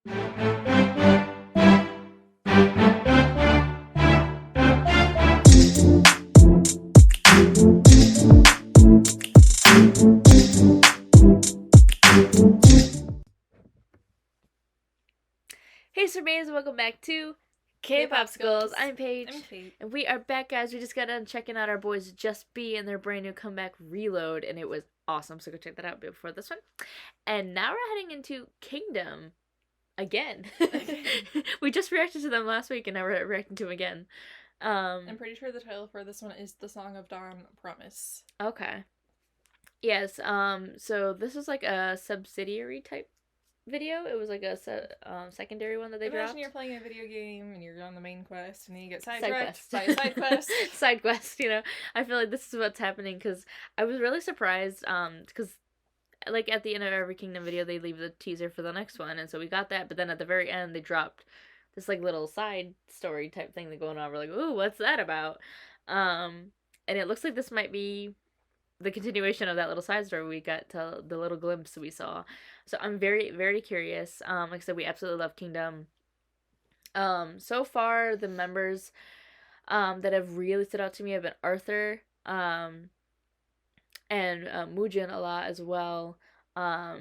Hey Surveys, welcome back to K-Popsicles. I'm Paige. I'm Kate. And we are back, guys. We just got done checking out our boys Just Be and their brand new comeback Reload, and it was awesome, so go check that out before this one. And now we're heading into Kingdom again. We just reacted to them last week, and now we're reacting to them again. I'm pretty sure the title for this one is The Song of DANN, Promise. Okay. Yes, so this is like a subsidiary type video. It was like a secondary one that they dropped. Imagine you're playing a video game and you're on the main quest and then you get Side sidetracked quest. by a side quest. Side quest, you know. I feel like this is what's happening because I was really surprised because like at the end of every Kingdom video they leave the teaser for the next one, and so we got that, but then at the very end they dropped this like little side story type thing that going on. We're like, ooh, what's that about? And it looks like this might be the continuation of that little side story we got to the little glimpse we saw. So I'm very, very curious. Like I said, we absolutely love Kingdom. So far the members that have really stood out to me have been Arthur, and Mujin a lot as well. I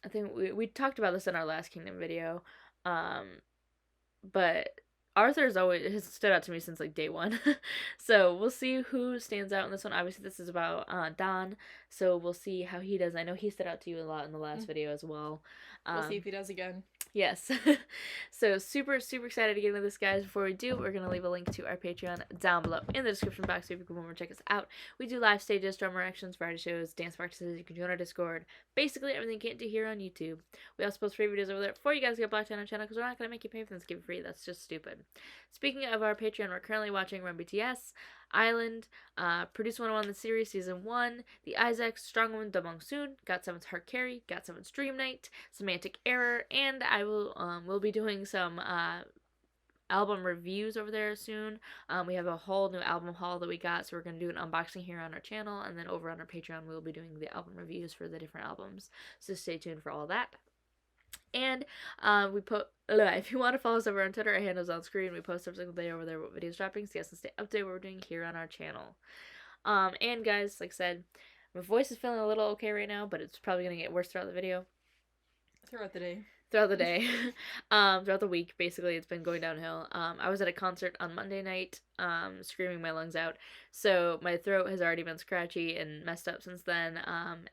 think we talked about this in our last Kingdom video. But Arthur's always has stood out to me since like day one. So we'll see who stands out in this one. Obviously this is about DANN, so we'll see how he does. I know he stood out to you a lot in the last video as well. We'll see if he does again. Yes. So super excited to get into this, guys. Before we do, we're going to leave a link to our Patreon down below in the description box so you can come over and check us out. We do live stages, drama reactions, variety shows, dance practices. You can join our Discord. Basically everything you can't do here on YouTube. We also post free videos over there before you guys get blocked on our channel because we're not going to make you pay for them to keep it free. That's just stupid. Speaking of our Patreon, we're currently watching Run BTS, Island, Produce 101 the series season 1, The Isaacs, Strong Woman, Dabong Soon, GOT7's Heart Carry, GOT7's Dream Night, Semantic Error, and I will be doing some album reviews over there soon. We have a whole new album haul that we got, so we're going to do an unboxing here on our channel, and then over on our Patreon we'll be doing the album reviews for the different albums, so stay tuned for all that. And if you want to follow us over on Twitter, our handle's on screen. We post every single day over there what videos dropping, so you guys can stay updated what we're doing here on our channel. And guys, like I said, my voice is feeling a little okay right now, but it's probably going to get worse throughout the video. Throughout the day. Throughout the week, basically, it's been going downhill. I was at a concert on Monday night, screaming my lungs out, so my throat has already been scratchy and messed up since then,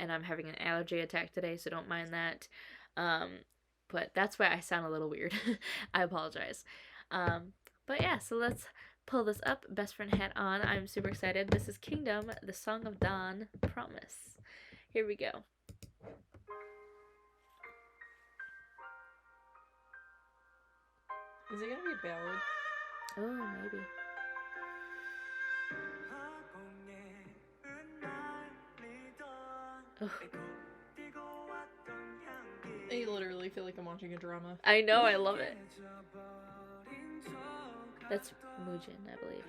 and I'm having an allergy attack today, so don't mind that. But that's why I sound a little weird. I apologize. But yeah, so let's pull this up. Best friend hat on. I'm super excited. This is Kingdom, the Song of DANN, Promise. Here we go. Is it gonna be a ballad? Oh, maybe. Oh. I literally feel like I'm watching a drama. I know, I love it. That's Mujin, I believe.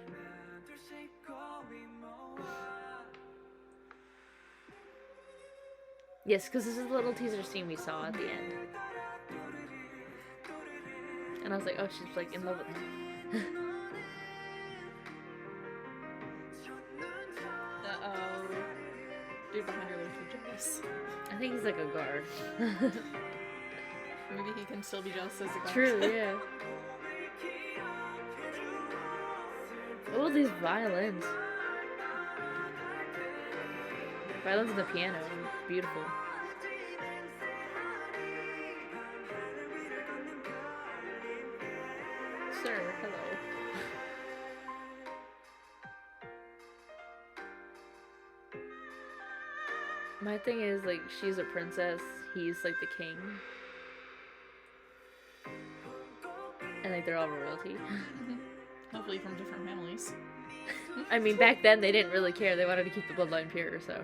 Yes, because this is a little teaser scene we saw at the end. And I was like, oh, she's like in love with him. Uh-oh. Dude behind her looks jealous. I think he's like a guard. Maybe he can still be jealous as a guard. True, yeah. Oh, these violins. Violins and the piano. Beautiful. Sir, hello. My thing is, like, she's a princess, he's, like, the king. And, like, they're all royalty. Hopefully from different families. I mean, back then, they didn't really care. They wanted to keep the bloodline pure, so.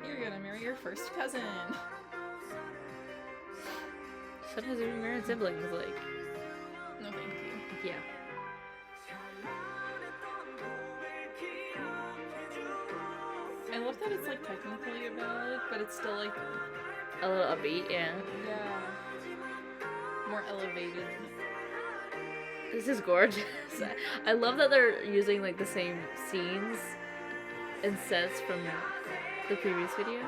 You're gonna marry your first cousin. Sometimes even married siblings, like. No, thank you. Yeah. I love that it's like technically a ballad, but it's still like a little upbeat, yeah. Yeah. More elevated. This is gorgeous. I love that they're using like the same scenes and sets from the previous video.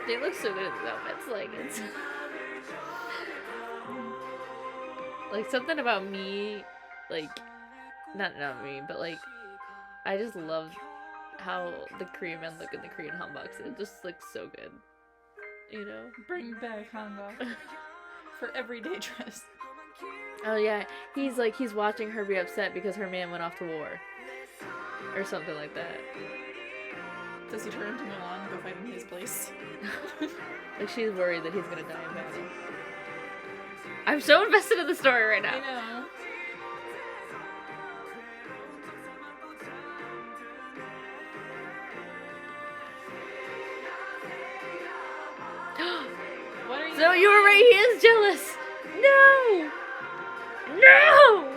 They look so good in these outfits. Like it's like something about me, like not me, but like I just love how the Korean men look in the Korean hanboks. It just looks so good, you know. Bring back hanbok for everyday dress. Oh yeah, he's watching her be upset because her man went off to war, or something like that. Does he turn to Milan and go fight in his place? Like she's worried that he's gonna die in battle. I'm so invested in the story right now. I know. What are you So you were right, he is jealous! No! No!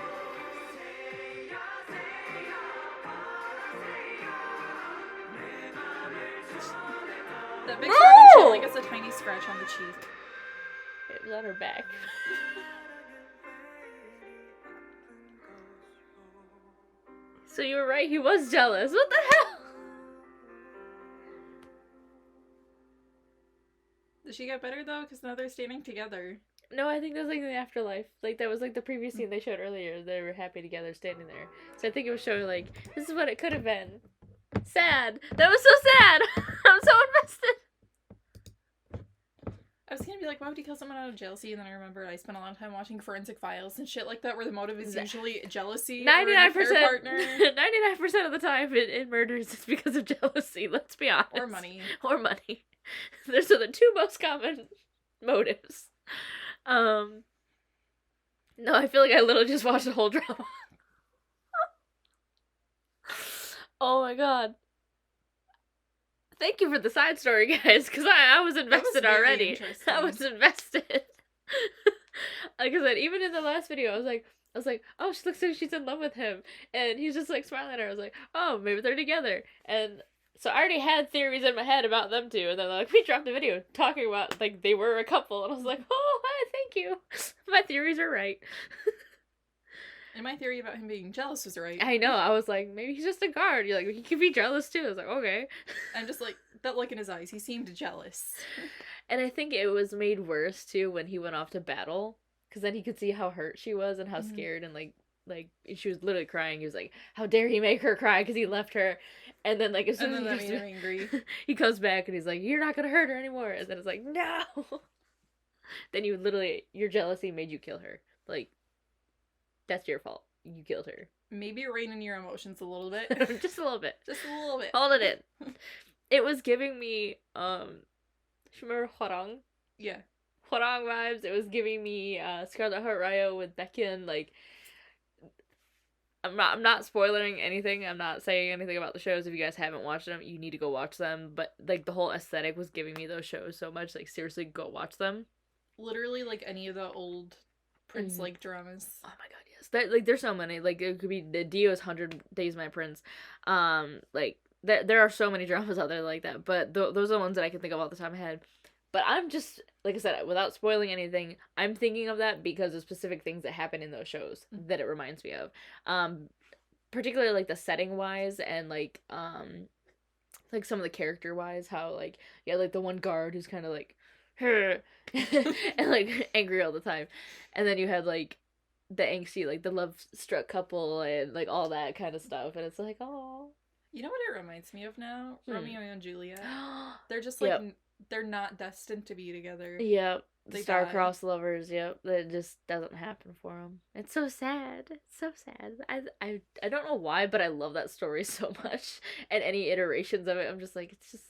That big scar she only gets a tiny scratch on the cheek. It was on her back. So you were right, he was jealous. What the hell? Did she get better though? Because now they're standing together. No, I think that was like in the afterlife. Like that was like the previous scene they showed earlier. They were happy together standing there. So I think it was showing like, this is what it could have been. Sad. That was so sad. I'm so invested. I was gonna be like, why would he kill someone out of jealousy? And then I remembered I spent a lot of time watching Forensic Files and shit like that, where the motive is usually jealousy. 99%. Partner 99% of the time in murders it's because of jealousy. Let's be honest. or money. Or money. Those are the two most common motives. No, I feel like I literally just watched the whole drama. Oh my god. Thank you for the side story, guys, because I was invested already. I was invested. Like I said, even in the last video, I was like, oh, she looks like she's in love with him, and he's just like smiling at her. I was like, oh, maybe they're together. And so I already had theories in my head about them two, and then like we dropped a video talking about like they were a couple, and I was like, oh, hi, thank you. My theories are right. And my theory about him being jealous was right. I know. I was like, maybe he's just a guard. You're like, he could be jealous too. I was like, okay. And just like that look in his eyes, he seemed jealous. And I think it was made worse too when he went off to battle, because then he could see how hurt she was and how scared and like she was literally crying. He was like, how dare he make her cry because he left her. And then like as soon as that made him angry. He comes back and he's like, you're not gonna hurt her anymore. And then it's like, no. Then your jealousy made you kill her. Like, that's your fault. You killed her. Maybe rein in your emotions a little bit. Just a little bit. Just a little bit. Hold it in. It was giving me, you remember Hwarang? Yeah. Hwarang vibes. It was giving me Scarlet Heart Ryo with Baekhyun. Like, I'm not spoiling anything. I'm not saying anything about the shows. If you guys haven't watched them, you need to go watch them. But like the whole aesthetic was giving me those shows so much. Like, seriously, go watch them. Literally, like any of the old Prince-like dramas. Oh my god, yes. There's so many. Like, it could be the Dio's 100 Days My Prince. Like, there are so many dramas out there like that. But those are the ones that I can think of off the top of my head. But I'm just, like I said, without spoiling anything, I'm thinking of that because of specific things that happen in those shows that it reminds me of. Particularly, like, the setting-wise and, like some of the character-wise, how, like, yeah, like, the one guard who's kind of, like, and, like, angry all the time. And then you had, like, the angsty, like, the love-struck couple and, like, all that kind of stuff. And it's like, oh. You know what it reminds me of now? Romeo and Juliet. They're just, like, they're not destined to be together. Yep. Star-crossed lovers, yep. That just doesn't happen for them. It's so sad. It's so sad. I don't know why, but I love that story so much. And any iterations of it, I'm just like, it's just...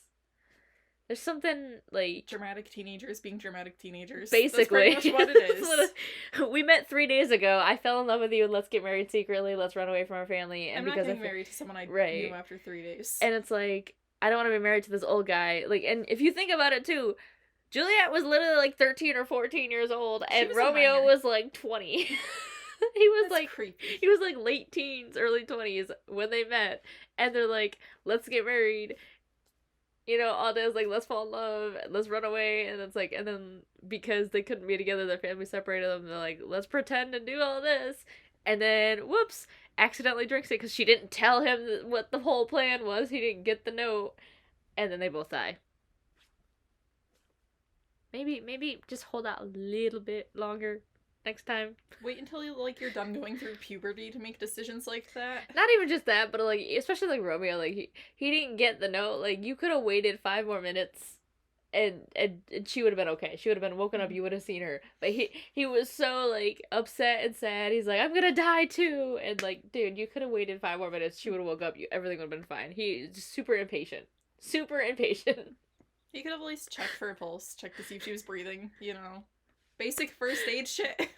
There's something, like... Dramatic teenagers being dramatic teenagers. Basically. That's pretty much what it is. We met 3 days ago. I fell in love with you. Let's get married secretly. Let's run away from our family. And I'm not getting married to someone I knew after 3 days. And it's like, I don't want to be married to this old guy. Like, and if you think about it, too, Juliet was literally, like, 13 or 14 years old. And Romeo was, like, 20. He was That's like creepy. he was like late teens, early 20s when they met, and they're like, let's get married. You know, all this like let's fall in love, let's run away, and it's like, and then because they couldn't be together, their family separated them. They're like, let's pretend and do all this, and then whoops, accidentally drinks it because she didn't tell him what the whole plan was. He didn't get the note, and then they both die. Maybe just hold out a little bit longer next time. Wait until you're done going through puberty to make decisions like that. Not even just that, but like especially like Romeo, like he didn't get the note. Like you could have waited 5 more minutes, and she would have been okay. She would have been woken up. You would have seen her. But he was so like upset and sad. He's like, I'm gonna die too. And like, dude, you could have waited 5 more minutes. She would have woke up. Everything would have been fine. He's just super impatient. Super impatient. He could have at least checked for a pulse, checked to see if she was breathing. Basic first aid shit.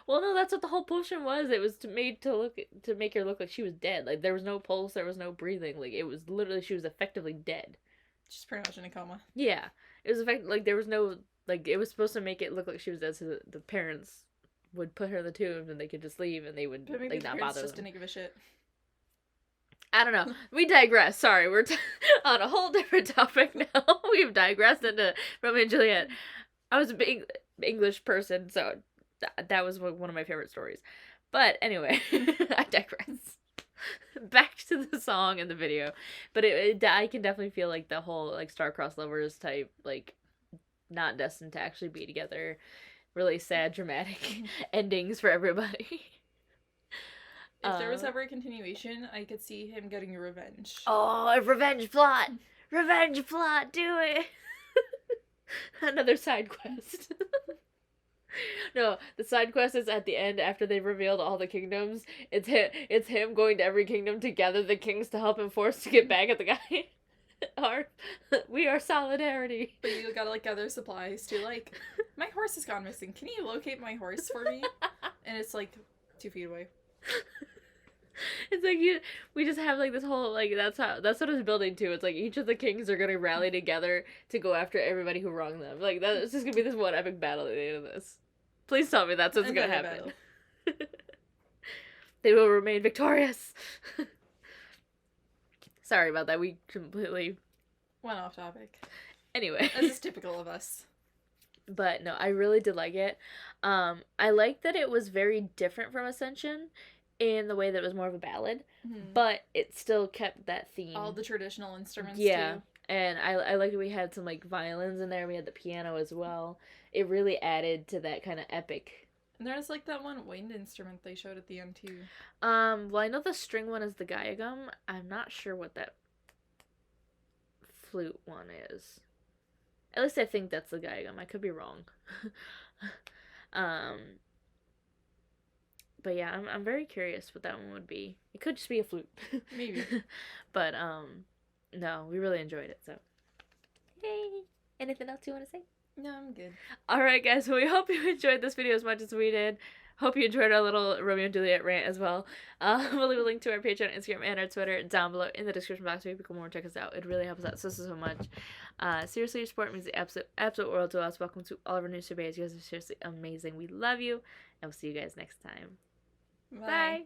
Well, no, that's what the whole potion was. It was to make her look like she was dead. Like there was no pulse, there was no breathing. Like it was literally she was effectively dead. She's pretty much in a coma. Yeah, it was like there was no like it was supposed to make it look like she was dead, so the parents would put her in the tomb and they could just leave and they would But maybe like the not parents bother just them. didn't give a shit. I don't know. We digress. Sorry, we're on a whole different topic now. We've digressed into Romeo and Juliet. I was a big English person, so that was one of my favorite stories. But anyway, I digress. Back to the song and the video. But I can definitely feel like the whole like star-crossed lovers type, like not destined to actually be together. Really sad, dramatic endings for everybody. If there was ever a continuation, I could see him getting revenge. Oh, a revenge plot! Revenge plot, do it! Another side quest. No, the side quest is at the end after they've revealed all the kingdoms. It's him going to every kingdom to gather the kings to help him force to get back at the guy. We are solidarity. But you gotta gather supplies too. My horse has gone missing. Can you locate my horse for me? And it's 2 feet away. It's like we just have this whole that's what it's building to. It's like each of the kings are gonna rally together to go after everybody who wronged them. It's just gonna be this one epic battle at the end of this. Please tell me that's what's gonna happen. They will remain victorious. Sorry about that. We completely went off topic. Anyway, this is typical of us. But no, I really did like it. I like that it was very different from Ascension in the way that it was more of a ballad, but it still kept that theme. All the traditional instruments, yeah, too. And I like that we had some violins in there. We had the piano as well. It really added to that kind of epic. And there's that one wind instrument they showed at the end too. Well, I know the string one is the gayagum. I'm not sure what that flute one is. At least I think that's the gayagum. I could be wrong. But yeah, I'm very curious what that one would be. It could just be a flute. Maybe. But no, we really enjoyed it, so. Yay! Anything else you want to say? No, I'm good. Alright guys, well, we hope you enjoyed this video as much as we did. Hope you enjoyed our little Romeo and Juliet rant as well. We'll leave a link to our Patreon, Instagram, and our Twitter down below in the description box so you can come over and check us out. It really helps us out so much. Seriously, your support means the absolute world to us. Welcome to all of our new surveys. You guys are seriously amazing. We love you, and we'll see you guys next time. Bye. Bye.